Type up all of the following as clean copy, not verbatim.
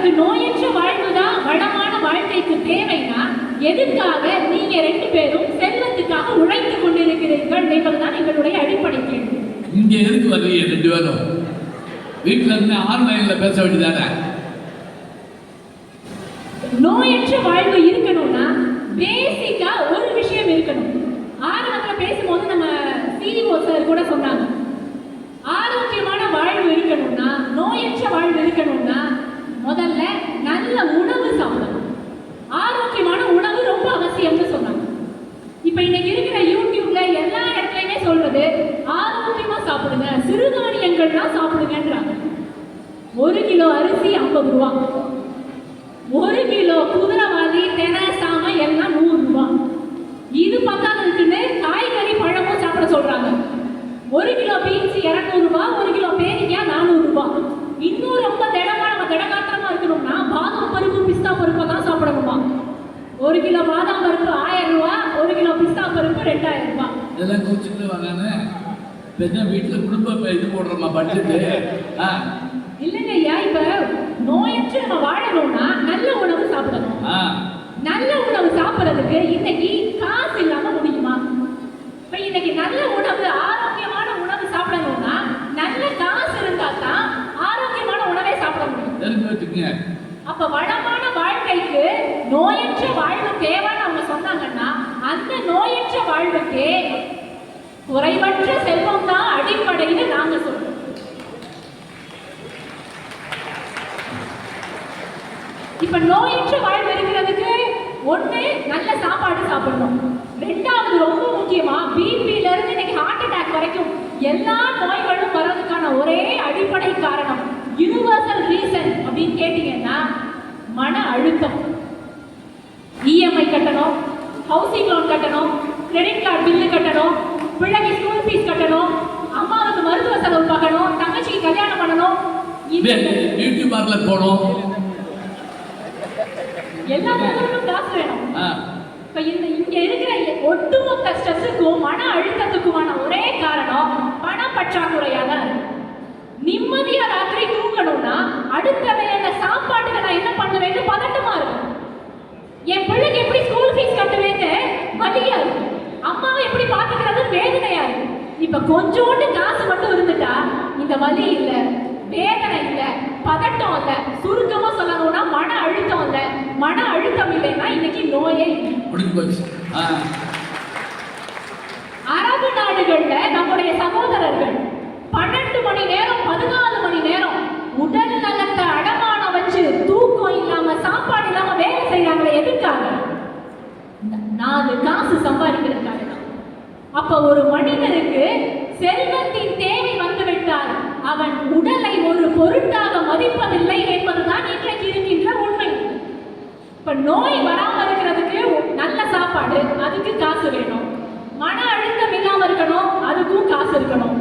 உங்களுக்கு நோயற்ற வாழ்வு தான் வளமான வாழ்க்கைக்கு தேவைன்னா எதுக்காக நீங்க 2 பேரும் செல்வத்துக்காக உழைத்துக் கொண்டிருக்கிறீர்கள் என்பதுதான் எங்களுடைய அடிப்படை கேள்வி. இங்க எதுக்கு வரீங்க 2 பேரும்? வீட்டுல இருந்து ஆன்லைன்ல பேச வேண்டியதானே? நோயற்ற வாழ்வு இருக்கணும்னா பேசிக்கா ஒரு விஷயம் இருக்கணும். ஆரம்பத்தில் பேசும்போது நம்ம சிஇஓ சார் கூட சொன்னாங்க, ஆரோக்கியமான வாழ்வு இருக்கணும்னா, நோயற்ற வாழ்வு இருக்கணும்னா முதல்ல நல்ல உணவு சாப்பிடணும். ஆரோக்கியமான உணவு ரொம்ப அவசியம்னு சொன்னாங்க. இப்ப இன்னைக்கு இருக்கிற யூடியூப்ல எல்லா இடத்துலயுமே சொல்றது ஆரோக்கியமா சாப்பிடுங்க, சிறுதானியங்கள்லாம் சாப்பிடுங்கன்றாங்க. 1 கிலோ அரிசி 50 ரூபா, 1 கிலோ குதிரைவாலி தெனசாம எல்லாம் 100 ரூபா. இது பத்தாததுக்குன்னு காய்கறி பழமும் சாப்பிட சொல்றாங்க. 1 கிலோ பீன்ஸ் 200 ரூபா, 1 கிலோ பேரிக்காய் 400 ரூபா. இன்னும் ரொம்ப திடகாத்திரமா இருக்கணும்னா பாதாம் பருப்பு பிஸ்தா பருப்பை தான் சாப்பிடணுமா. 1 கிலோ பாதாம் பருப்பு 1000 ரூபா, 1 கிலோ பிஸ்தா பருப்பு 2000 ரூபா. இதெல்லாம் குடிச்சிட்டு வாங்க. வீட்டுல குடும்ப இது போடுறோமா பட்ஜெட்டு? இல்லைங்க ஐயா, இப்ப நோயற்று நம்ம வாழணும்னா நல்ல உணவு சாப்பிடணும். நல்ல உணவு சாப்பிட்றதுக்கு இன்னைக்கு காசு இல்லாம முடியுமா? இப்ப இன்னைக்கு நல்ல உணவு, ஆரோக்கியமான உணவு சாப்பிடணும்னா நல்ல காசு இருந்தா தான் ஆரோக்கியமான உணவை சாப்பிட முடியும். அப்ப வளமான வாழ்க்கைக்கு நோயற்ற வாழ்வு தேவைன்னு அவங்க சொன்னாங்கன்னா அந்த நோயற்ற வாழ்வுக்கு குறைவற்ற செல்வம் தான் அடிப்படைன்னு நாங்க சொல்றோம். இப்ப நோயற்ற வாழ்வு இருக்கிறதுக்கு ஒண்ணு நல்ல சாப்பாடு சாப்பிடணும். 2வது ரொம்ப முக்கியமா பிபில இருந்து இன்னைக்கு ஹார்ட் அட்டாக் வரைக்கும் எல்லா நோய்களும் வர்றதுக்கான ஒரே அடிப்படை காரணம், யூனிவர்சல் ரீசன் அப்படின்னு கேட்டீங்கன்னா மன அழுத்தம். இஎம்ஐ கட்டணும், ஹவுசிங் லோன் கட்டணும், கிரெடிட் கார்டு பில்லு கட்டணும், பிள்ளைக்கு ஸ்கூல் ஃபீஸ் கட்டணும், அம்மாவுக்கு மருத்துவ செலவு பார்க்கணும், தங்கச்சிக்கு கல்யாணம் பண்ணணும், பியூட்டி பார்லர் போகணும், எல்லாத்துக்கும் காசு வேணும். இப்ப இங்க இருக்கிற ஒட்டுமொத்த ஸ்ட்ரெஸ்ஸுக்கும் மன அழுத்தத்துக்குமான ஒரே காரணம் பண பற்றாக்குறையா தான் இருக்கு. நிம்மதியா ராத்திரி தூங்கணும்னா அடுத்த வேலை சாப்பாட்டுக்கு நான் என்ன பண்ணுவேன்னு பதட்டமா இருக்கும். என் பிள்ளைக்கு எப்படி ஸ்கூல் ஃபீஸ் கட்டுவேன்னு வலியா இருக்கு. அம்மாவை எப்படி பாத்துக்கிறது வேதனையா இருக்கு. இப்ப கொஞ்சோண்டு காசு மட்டும் இருந்துட்டா இந்த வலி இல்ல, வேதனை இல்ல, பதட்டம் இல்ல, சுருக்கமா சொல்லணும்னா மன அழுத்தம் இல்ல. மன அழுத்தம் இல்லைன்னா இன்னைக்கு நோயே இல்லை. அரபு நாடுகள்ல நம்முடைய சகோதரர்கள் 12 மணி நேரம் 14 மணி நேரம் உடல் நலத்தை அடமானம் வச்சு தூக்கம் இல்லாம சாப்பாடு இல்லாம வேலை செய்யறாங்களே. எதுக்காக? 4 காசு சம்பாதிக்கிறதுக்காக தான். அப்ப ஒரு மனிதனுக்கு செல்வத்தின் தேவை வந்துவிட்டால் அவன் உடலை ஒரு பொருட்டாக மதிப்பதில்லை என்பதுதான் இன்றைக்கு இருக்கின்ற உண்மை. இப்ப நோய் வராம இருக்கிறதுக்கு நல்ல சாப்பாடு, அதுக்கு காசு வேணும். மன அழுத்தம் இல்லாம இருக்கணும், அதுக்கும் காசு இருக்கணும்.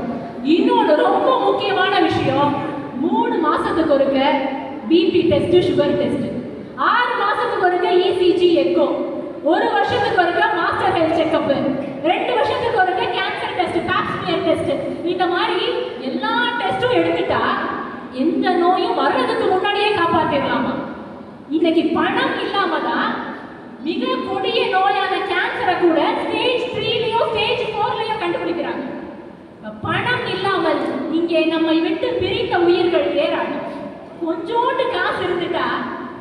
இன்னொன்று ரொம்ப முக்கியமான விஷயம், 3 மாசத்துக்கு ஒருக்க பிபி டெஸ்ட், சுகர் டெஸ்ட், 6 மாசத்துக்கு ஒருக்க இசிஜி, எக்கோ, 1 வருஷத்துக்கு ஒருக்க மாஸ்டர் ஹெல்த் செக்அப், 2 வருஷத்துக்கு ஒருக்க கேன்சர் டெஸ்ட், பாப்ஸ்மியர் டெஸ்ட். இந்த மாதிரி எல்லா டெஸ்டும் எடுத்துட்டா எந்த நோயும் வர்றதுக்கு முன்னாடியே காப்பாற்றிடலாமா? இன்னைக்கு பணம் இல்லாம தான் மிக கொடிய நோயான கேன்சரை கூட ஸ்டேஜ் 3லயோ ஸ்டேஜ் 4லயோ கண்டுபிடிக்கிறாங்க. பணம் இல்லாமல் இங்கே நம்மை விட்டு பிரிந்த உயிர்கள் ஏறாது. கொஞ்சோண்டு காசு இருந்துட்டா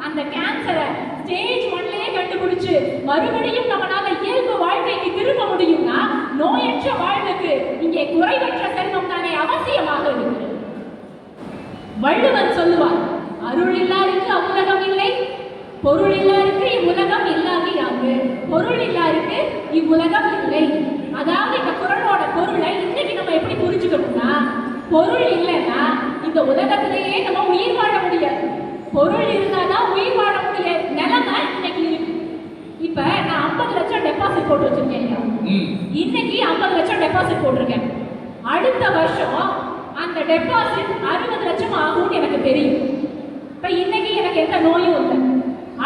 அந்த கேன்சரை ஸ்டேஜ் 1லயே கண்டுபிடிச்சு மறுபடியும் நம்மளால இயல்பு வாழ்க்கைக்கு திரும்ப முடியும்னா நோயற்ற வாழ்வுக்கு இங்கே குறைவற்ற செல்வம் தானே அவசியமாக இருக்கிறது. வள்ளுவர் சொல்லுவார், அருள் இல்லாருக்கு அவ்வுலகம் இல்லை, பொருள் இல்லாருக்கு இவ்வுலகம் இல்லாது, பொருள் இல்லாருக்கு இவ்வுலகம் இல்லை. அதாவது இந்த குறளோட பொருளை இன்னைக்கு நம்ம எப்படி புரிஞ்சுக்கணும்னா, பொருள் இல்லைன்னா இந்த உலகத்திலேயே நம்ம உயிர் வாழ முடியாது. பொருள் இருந்தாதான் உயிர் வாழ முடிய நிலைமை இன்னைக்கு இருக்கு. இப்ப நான் 50 லட்சம் டெபாசிட் போட்டு வச்சிருக்கேன். இன்னைக்கு 50 லட்சம் டெபாசிட் போட்டிருக்கேன். அடுத்த வருஷம் அந்த டெபாசிட் 60 லட்சம் ஆகும்னு எனக்கு தெரியும். இப்ப இன்னைக்கு எனக்கு எந்த நோயும் இல்லை,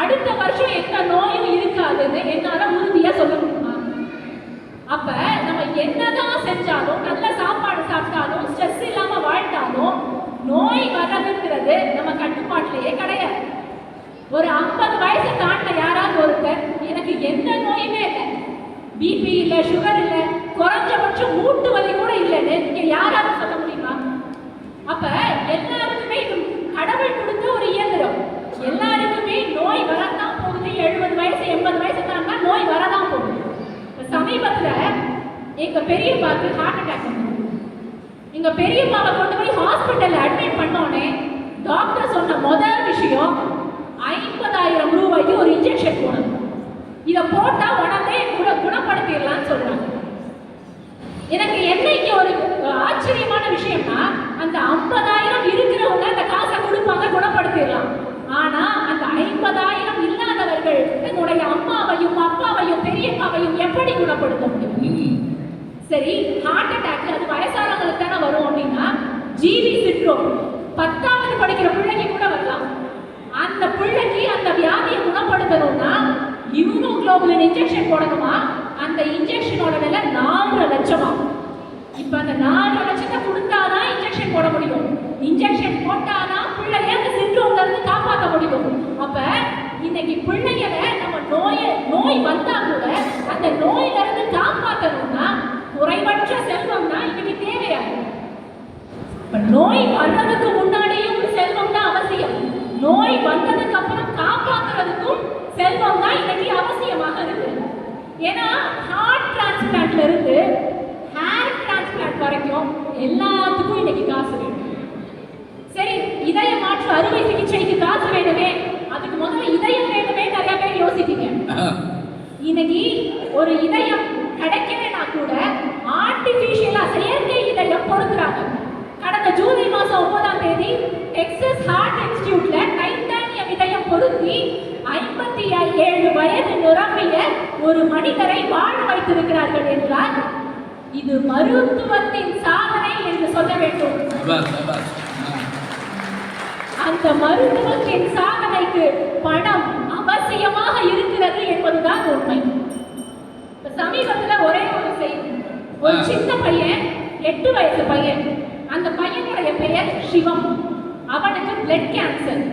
அடுத்த வருஷம் எந்த நோயும் இருக்காதுன்னு என்னால உறுதியா சொல்ல முடியுமா? அப்ப நம்ம என்னதான் செஞ்சாலும், நல்ல சாப்பாடு சாப்பிட்டாலும், ஸ்ட்ரெஸ் இல்லாம வாழ்ந்தாலும் நோய் வரதுங்கிறது நம்ம கட்டுப்பாட்டிலேயே கிடையாது. ஒரு 50 வயசை தாண்டின யாராவது ஒருத்தர் எனக்கு எந்த நோயுமே இல்லை, பிபி இல்லை, சுகர் இல்லை, குறைஞ்சபட்சம் மூட்டு வலி கூட இல்லைன்னு நீங்க யாராவது சொல்ல முடியுமா? அப்ப எல்லாருக்குமே இது கடவுள் கொடுத்த ஒரு இயந்திரம். எல்லாருக்குமே நோய் வரதான் போகுது. 70 வயசு 80 வயசு தாண்டா நோய் வரதான் போகுது. சமீபத்துல எங்க பெரியப்பாக்கு ஹார்ட் அட்டாக் வந்து எங்க பெரியப்பாவை கொண்டு போய் ஹாஸ்பிட்டல்ல அட்மிட் பண்ணோடனே டாக்டர் சொன்ன முதல் விஷயம் 50,000 ரூபாய்க்கு ஒரு இன்ஜெக்ஷன் போடணும். இதை போட்டா உடனே குணப்படுத்திடலாம்னு சொல்றாங்க. எனக்கு என்ன இங்க ஒரு ஆச்சரியமான விஷயம்னா, அந்த 50,000 இருக்கிறவங்க அந்த காசை கொடுப்பாங்க, குணப்படுத்திடலாம். ஆனா அந்த 50,000 இல்லாதவர்கள் தன்னுடைய அம்மாவையும் அப்பாவையும் பெரியப்பாவையும் எப்படி குணப்படுத்த முடியும்? சரி, ஹார்ட் அட்டாக் அது வயசானவங்களுக்கு தானே வரும் அப்படின்னா, ஜிவி சிண்ட்ரோம் 10வது படிக்கிற பிள்ளைக்கு கூட வரலாம். அந்த பிள்ளைக்கு அந்த வியாதியை குணப்படுத்தணும்னா இம்யூனோகுளோபுலின் இன்ஜெக்ஷன் போடணுமா? அந்த இன்ஜெக்ஷனோட விலை 4 லட்சமா. இப்ப அந்த 4 லட்சத்தை கொடுத்தாதான் இன்ஜெக்ஷன் போட முடியும். இன்ஜெக்ஷன் போட்டாதான் பிள்ளைய அந்த சிண்ட்ரோம்ல இருந்து காப்பாற்ற முடியும். அப்ப இன்னைக்கு பிள்ளைகளை நம்ம நோய் வந்தா கூட அந்த நோயில இருந்து காப்பாற்றணும்னா குறைவற்ற செல்வம் தான் இன்னைக்கு தேவையாகும். நோய் வர்றதுக்கு முன்னாடியும் செல்வம் தான் அவசியம். நோய் வந்ததுக்கு அப்புறம் காப்பாற்றுறதுக்கும் செல்வம் தான் இன்னைக்கு அவசியமாக இருக்கு. ஏன்னா ஹார்ட் டிரான்ஸ்பிளான்ட்ல இருந்து ஹேர் டிரான்ஸ்பிளான்ட் வரைக்கும் எல்லாத்துக்கும் இன்னைக்கு காசு வேணும். சரி, இதய மாற்று அறுவை சிகிச்சைக்கு காசு வேணுமே, அதுக்கு முதல்ல இதயம் வேணுமே நிறைய பேர் யோசிப்பீங்க. இன்னைக்கு ஒரு இதயம் கிடைக்கலனா கூட ஆர்டிபிஷியலா செயற்கை இதயம் பொருத்துறாங்க. கடந்த ஜூலை மாசம் 9ஆம் தேதி டெக்சாஸ் ஹார்ட் இன்ஸ்டிடியூட்ல டைட்டானியம் இதயம் பொருத்தி 57 வயது நிரம்பிய ஒரு மனிதரை வாழ வைத்திருக்கிறார்கள் என்றால் இது மருத்துவத்தின் சாதனை என்று சொல்ல வேண்டும். அந்த மருத்துவத்தின் சாதனைக்கு பணம் அவசியமாக இருக்கிறது என்பதுதான் உண்மை. சமீபத்துல ஒரே ஒரு செய்தி, ஒரு சின்ன பையன் 8 வயசு பையன், அந்த பையனுடைய பெயர் சிவம். அவனுக்கு பிளட் கேன்சர்.